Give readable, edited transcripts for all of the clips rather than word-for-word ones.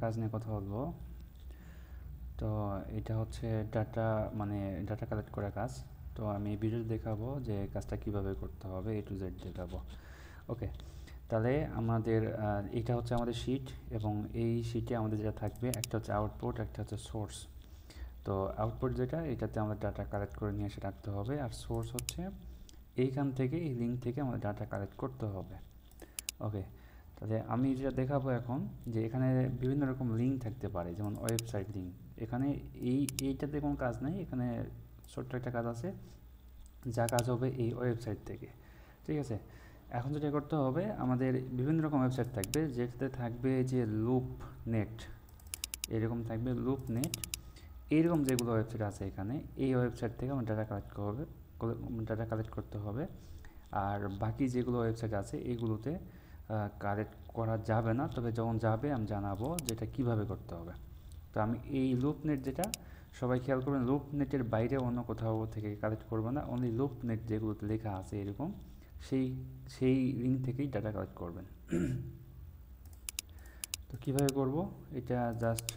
কাজ নিয়ে কথা বলবো। তো এটা হচ্ছে ডাটা, মানে ডাটা কালেক্ট করা কাজ। তো আমি ভিডিও দেখাবো যে কাজটা কিভাবে করতে হবে, A to Z দেখাবো। ওকে, তাহলে আমাদের এটা হচ্ছে আমাদের শিট, এবং এই শিটে আমাদের যেটা থাকবে একটা হচ্ছে আউটপুট, একটা হচ্ছে সোর্স। তো আউটপুট যেটা, এটাতে আমাদের ডাটা কালেক্ট করে নিয়ে এসে রাখতে হবে, আর সোর্স হচ্ছে এইখান থেকে, এই লিঙ্ক থেকে আমাদের ডাটা কালেক্ট করতে হবে। ওকে, তাহলে আমি যেটা দেখাবো এখন, যে এখানে বিভিন্ন রকম লিঙ্ক থাকতে পারে, যেমন ওয়েবসাইট লিঙ্ক। এখানে এইটাতে কোনো কাজ নেই, এখানে ছোট্ট একটা কাজ আছে, যা কাজ হবে এই ওয়েবসাইট থেকে। ঠিক আছে, এখন যেটা করতে হবে, আমাদের বিভিন্ন রকম ওয়েবসাইট থাকবে, যেটাতে থাকবে যে লুপ নেট, এরকম থাকবে লুপ নেট, এইরকম যেগুলো ওয়েবসাইট আছে এখানে, এই ওয়েবসাইট থেকে আমার ডাটা কালেক্ট করতে হবে। আর বাকি যেগুলো ওয়েবসাইট আছে এগুলোতে কালেক্ট করা যাবে না, তবে যখন যাবে আমি জানাবো যেটা কিভাবে করতে হবে। তো আমি এই লুপ নেট, যেটা সবাই খেয়াল করবেন, লুপ নেটের বাইরে অন্য কোথাও থেকে কালেক্ট করবে না, অনলি লুপ নেট যেগুলোতে লেখা আছে এরকম, সেই সেই লিঙ্ক থেকেই ডাটা কালেক্ট করবেন। তো কিভাবে করব, এটা জাস্ট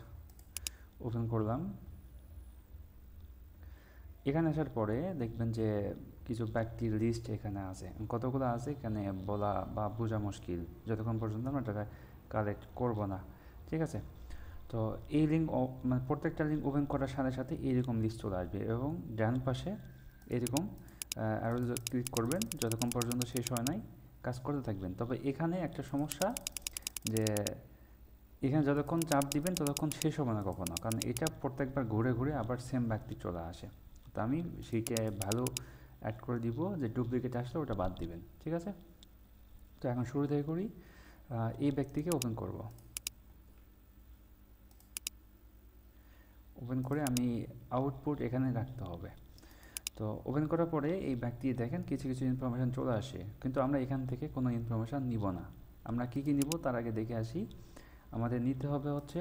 ওপেন করলাম। এখানে আসার পরে দেখবেন যে কিছু ব্যক্তির লিস্ট এখানে আছে, কতগুলো আছে এখানে বলা বা বোঝা মুশকিল যতক্ষণ পর্যন্ত আমরা ডাটা কালেক্ট করব না। ঠিক আছে, তো এই লিঙ্ক, মানে প্রত্যেকটা লিঙ্ক ওপেন করার সাথে সাথে এইরকম লিস্ট চলে আসবে, এবং ডান পাশে এরকম আরও ক্লিক করবেন যতক্ষণ পর্যন্ত শেষ হয় নাই, কাজ করতে থাকবেন। তবে এখানে একটা সমস্যা, যে এখানে যতক্ষণ চাপ দিবেন ততক্ষণ শেষ হবে না কখনো, কারণ এটা প্রত্যেকবার ঘুরে ঘুরে আবার সেম ব্যক্তি চলে আসে। তো আমি সেইটা ভ্যালু অ্যাড করে দিব, যে ডুপ্লিকেট আসলে ওটা বাদ দিবেন। ঠিক আছে, তো এখন শুরু থেকে করি। এই ব্যক্তিকে ওপেন করব, ওপেন করে আমি আউটপুট এখানে রাখতে হবে। তো ওপেন করার পরে এই ব্যক্তি দেখেন কিছু কিছু ইনফরমেশান চলে আসে, কিন্তু আমরা এখান থেকে কোনো ইনফরমেশান নিব না। আমরা কি কি নিব তার আগে দেখে আসি। আমাদের নিতে হবে হচ্ছে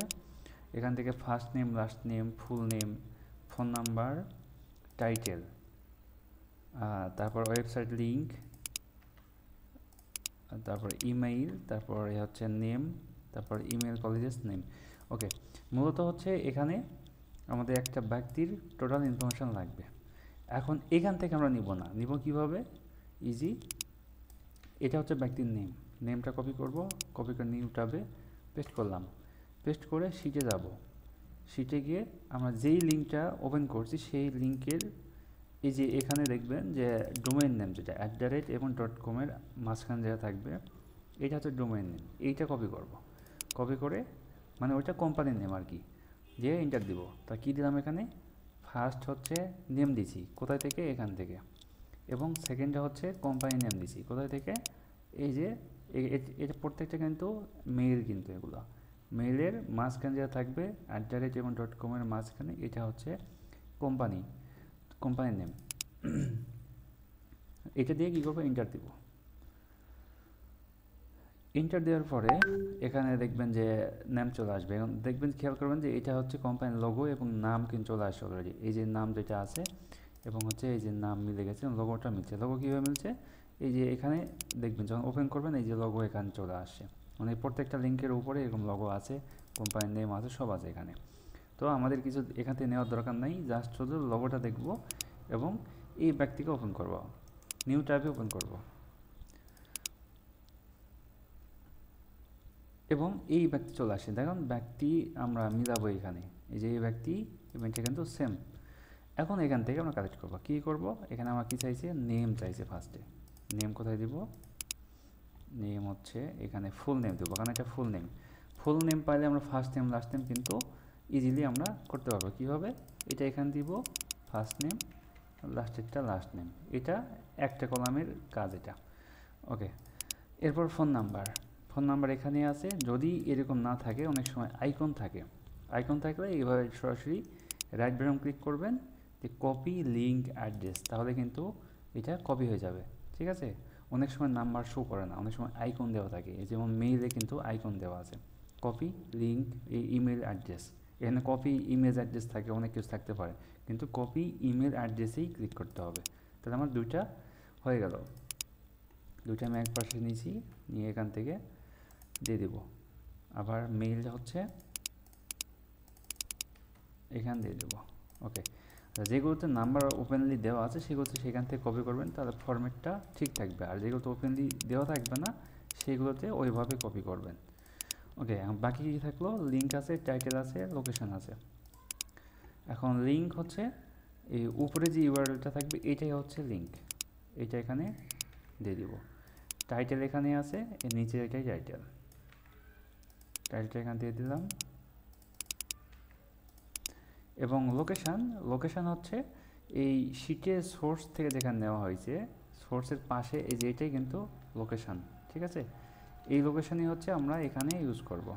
এখান থেকে first name, last name, full name, phone number, title, তারপর ওয়েবসাইট লিঙ্ক, তারপর ইমেইল, তারপর হচ্ছে নেম, তারপর ইমেল, কলেজেস নেম। ওকে, মূলত হচ্ছে এখানে আমাদের একটা ব্যক্তির টোটাল ইনফরমেশান লাগবে। এখন এখান থেকে আমরা নিব না, নিব কিভাবে? ইজি, এটা হচ্ছে ব্যক্তির নেম, নেমটা কপি করব, কপি করে নিউ ট্যাবে পেস্ট করলাম, পেস্ট করে শিটে যাব। শিটে গিয়ে আমরা যেই লিঙ্কটা ওপেন করছি সেই লিঙ্কের এই যে এখানে দেখবেন যে ডোমেইন নেম, যেটা @ এবং .com-এর মাঝখানে যেটা থাকবে, এটা হচ্ছে ডোমেইন নেম, এইটা কপি করব। কপি করে, মানে ওইটা কোম্পানির নেম আর কি, দিয়ে এন্টার দিব। তা কী দিলাম এখানে, ফার্স্ট হচ্ছে নেম দিছি, কোথায় থেকে, এখান থেকে, এবং সেকেন্ডে হচ্ছে কোম্পানি নেম দিছি, কোথায় থেকে, এই যে এটা প্রত্যেকটা কিন্তু মেইল, কিন্তু এগুলো মেইলের মাঝখানে যেটা থাকবে @ এবং .com-এর মাঝখানে, এটা হচ্ছে কোম্পানি, কোম্পানির নেম। এটা দিয়ে কী করবো, এন্টার দিব। এন্টার দেওয়ার পরে এখানে দেখবেন যে নাম চলে আসবে, এবং দেখবেন, খেয়াল করবেন যে এটা হচ্ছে কোম্পানির লোগো, এবং নাম কিন্তু চলে আসছে অলরেডি, এই যে নাম যেটা আছে, এবং হচ্ছে এই যে নাম মিলে গেছে, লোগোটা মিলছে। লোগো কীভাবে মিলছে, এই যে এখানে দেখবেন যখন ওপেন করবেন এই যে লোগো এখানে চলে আসছে, মানে প্রত্যেকটা লিঙ্কের উপরে এরকম লোগো আছে, কোম্পানির নেম আছে, সব আছে এখানে। তো আমাদের কিছু এখান থেকে নেওয়ার দরকার নেই, জাস্ট শুধু লোগোটা দেখব, এবং এই ব্যক্তিকে ওপেন করব, নিউ ট্যাবে ওপেন করব, এবং এই ব্যক্তি চলে আসে। দেখুন ব্যক্তি আমরা মিলাবো এখানে, এই যে এই ব্যক্তি এবং এটা কিন্তু সেম। এখন এখান থেকে আমরা কালেক্ট করবো, কী করব, এখানে আমার কী চাইছে, নেম চাইছে ফার্স্টে। নেম কোথায় দিব, নেম হচ্ছে এখানে ফুল নেম দেবো, কারণ এটা ফুল নেম। ফুল নেম পাইলে আমরা ফার্স্ট নেম লাস্ট নেম কিন্তু ইজিলি আমরা করতে পারবো। কীভাবে, এটা এখানে দিব ফার্স্ট নেম, লাস্টেরটা লাস্ট নেম, এটা একটা কলামের কাজ এটা। ওকে, এরপর ফোন নাম্বার, ফোন নাম্বার এখানে আছে। যদি এরকম না থাকে, অনেক সময় আইকন থাকে, আইকন থাকলে এইভাবে সরাসরি রাইট বাটন ক্লিক করবেন, যে কপি লিঙ্ক অ্যাড্রেস, তাহলে কিন্তু এটা কপি হয়ে যাবে। ঠিক আছে, অনেক সময় নাম্বার শো করে না, অনেক সময় আইকন দেওয়া থাকে, যেমন মেইলে কিন্তু আইকন দেওয়া আছে, কপি লিঙ্ক ইমেল অ্যাড্রেস। এখানে কপি ইমেজ অ্যাড্রেস থাকে, অনেক কিছু থাকতে পারে, কিন্তু কপি ইমেল অ্যাড্রেসেই ক্লিক করতে হবে। তাহলে আমার দুইটা হয়ে গেল, দুইটা আমি এক পাশে নিয়েছি, নিয়ে এখান থেকে দিয়ে দেব। আবার মেইল হচ্ছে এখান দিয়ে দেবো। ওকে, যেগুলোতে নাম্বার ওপেনলি দেওয়া আছে সেগুলোতে সেখান থেকে কপি করবেন, তাহলে ফরম্যাটটা ঠিক থাকবে। আর যেগুলোতে ওপেনলি দেওয়া থাকবে না সেগুলোতে ওইভাবে কপি করবেন। ওকে, বাকি কী থাকলো? লিঙ্ক আছে, টাইটেল আছে, লোকেশন আছে। এখন লিঙ্ক হচ্ছে এই উপরে যে ইউআরএলটা থাকবে এটাই হচ্ছে লিঙ্ক, এটা এখানে দিয়ে দিব। টাইটেল এখানে আছে, এর নিচে এটাই টাইটেল, টাইটেলটা এখানে দিয়ে দিলাম। এবং লোকেশান হচ্ছে এই শিটের সোর্স থেকে যেখানে নেওয়া হয়েছে সোর্সের পাশে এই যে এটাই কিন্তু লোকেশান, ঠিক আছে? এই লোকেশানই হচ্ছে আমরা এখানে ইউজ করব।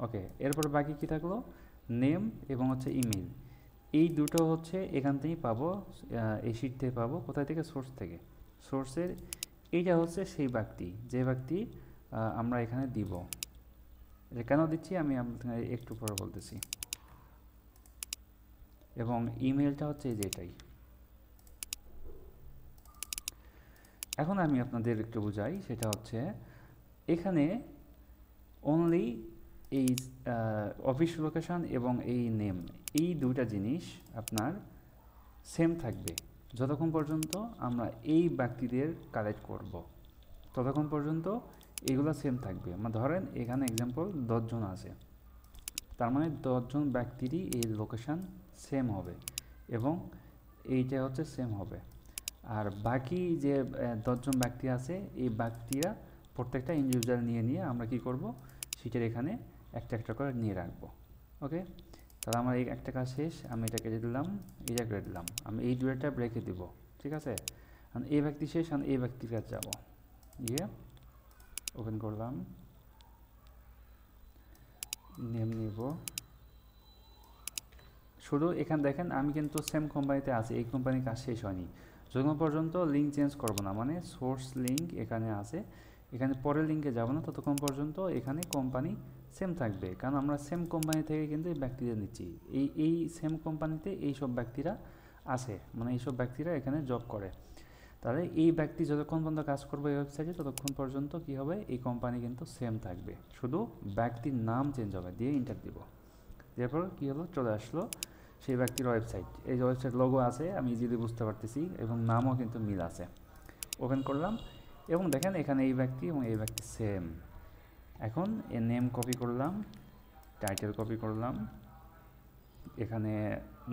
ওকে, এরপর বাকি কি থাকলো? নেম এবং হচ্ছে ইমেল। এই দুটো হচ্ছে এখান থেকেই পাবো, এই শিট থেকে পাবো। কোথায় থেকে? সোর্স থেকে। সোর্সের এইটা হচ্ছে সেই ব্যক্তি, যে ব্যক্তি আমরা এখানে দিব। এটা কেন দিচ্ছি আমি আপনাদের একটু পরে বলতেছি। এবং ইমেলটা হচ্ছে এই যে এটাই। এখন আমি আপনাদের একটু বুঝাই, সেটা হচ্ছে এখানে অনলি এই অফিস লোকেশন এবং এই নেম, এই দুইটা জিনিস আপনার সেম থাকবে যতক্ষণ পর্যন্ত আমরা এই ব্যক্তিদের কালেক্ট করব, ততক্ষণ পর্যন্ত এগুলো সেম থাকবে। মানে ধরেন এখানে এক্সাম্পল 10 জন আছে, তার মানে 10 জন ব্যক্তিরই এই লোকেশান সেম হবে এবং এইটা হচ্ছে সেম হবে। আর বাকি যে 10 জন ব্যক্তি আছে এই ব্যক্তিরা প্রত্যেকটা ইন্ডিভিজুয়াল নিয়ে নিয়ে আমরা কি করব, সিটের এখানে একটা একটা করে নিয়ে রাখবো। ওকে, তাহলে আমার এই একটা কাজ শেষ। আমি এটা কেটে দিলাম, এটা কেটে দিলাম, আমি এই দুইটা রেখে দিব, ঠিক আছে? কারণ এই ব্যক্তি শেষ, আমি এই ব্যক্তির কাছে যাব, গিয়ে ওপেন করলাম, নেম নিব। শুধু এখানে দেখেন আমি কিন্তু সেম কোম্পানিতে আছি, এই কোম্পানির কাজ শেষ হয়নি। যতক্ষণ পর্যন্ত লিঙ্ক চেঞ্জ করব না, মানে সোর্স লিঙ্ক এখানে আছে, এখানে পরের লিঙ্কে যাব না, ততক্ষণ পর্যন্ত এখানে কোম্পানি সেম থাকবে। কারণ আমরা সেম কোম্পানি থেকে কিন্তু এই ব্যক্তিদের নিচ্ছি, এই সেম কোম্পানিতে এই সব ব্যক্তিরা আছে, মানে এইসব ব্যক্তিরা এখানে জব করে। তাহলে এই ব্যক্তি যতক্ষণ পর্যন্ত কাজ করবে এই ওয়েবসাইটে ততক্ষণ পর্যন্ত কি হবে, এই কোম্পানি কিন্তু সেম থাকবে, শুধু ব্যক্তির নাম চেঞ্জ হবে। দিয়ে ইন্টার দিব, এরপর কী হলো, চলে আসলো সেই ব্যক্তির ওয়েবসাইট। এই যে ওয়েবসাইট লোগো আছে, আমি ইজিলি বুঝতে পারতেছি, এবং নামও কিন্তু মিল আছে। ওপেন করলাম এবং দেখেন এখানে এই ব্যক্তি এবং এই ব্যক্তি সেম। এখন এর নেম কপি করলাম, টাইটেল কপি করলাম, এখানে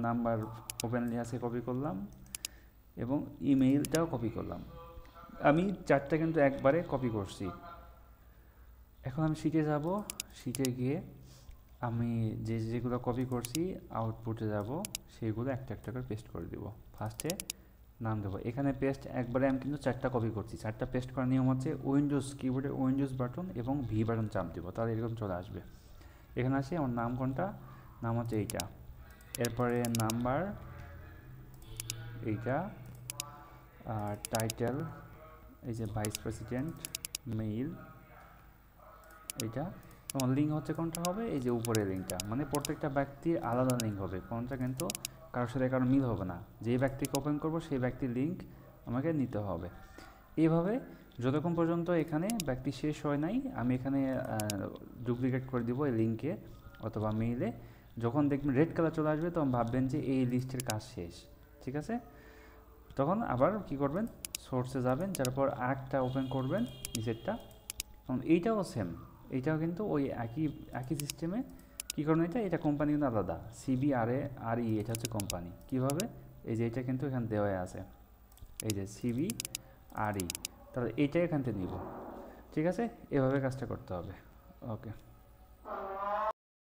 নাম্বার ওপেনলি আছে কপি করলাম, এবং ইমেইলটাও কপি করলাম। আমি 4টা কিন্তু একবারে কপি করছি। এখন আমি শিটে যাব, শিটে গিয়ে আমি যেগুলো কপি করছি আউটপুটে যাব, সেগুলো একটা একটা করে পেস্ট করে দিব। ফার্স্টে নাম দেবো, এখানে পেস্ট একবারে আমি কিন্তু 4টা কপি করছি। 4টা পেস্ট করার নিয়ম হচ্ছে উইন্ডোজ কিবোর্ডে উইন্ডোজ বাটন এবং ভি বাটন চাপ দিব, তাহলে এরকম চলে আসবে। এখানে আসি, আমার নাম কোনটা, নাম হচ্ছে এইটা, এরপরে নাম্বার এইটা, আর টাইটেল এই যে ভাইস প্রেসিডেন্ট, মেইল এইটা। তোমার লিঙ্ক হচ্ছে কোনটা হবে, এই যে উপরের লিঙ্কটা, মানে প্রত্যেকটা ব্যক্তির আলাদা লিঙ্ক হবে, কোনটা কিন্তু কারোর সাথে কারোর মিল হবে না। যেই ব্যক্তিকে ওপেন করব সেই ব্যক্তির লিঙ্ক আমাকে নিতে হবে। এইভাবে যতক্ষণ পর্যন্ত এখানে ব্যক্তি শেষ হয় নাই, আমি এখানে ডুপ্লিকেট করে দিব এই লিঙ্কে অথবা মেইলে। যখন দেখবেন রেড কালার চলে আসবে তখন ভাববেন যে এই লিস্টের কাজ শেষ, ঠিক আছে? তখন আবার কি করবেন, সোর্সে যাবেন, তারপর আরেকটা ওপেন করবেন নিচেরটা। কারণ এইটাও সেম, এইটাও কিন্তু ওই একই সিস্টেমে কী করবেন, এটা কোম্পানি কিন্তু আলাদা, CBRARE এটা হচ্ছে কোম্পানি। কীভাবে, এই যে এটা কিন্তু এখানে দেওয়া আছে, এই যে CBRE, তাহলে এইটাই এখান থেকে নিব, ঠিক আছে? এভাবে কাজটা করতে হবে। ওকে।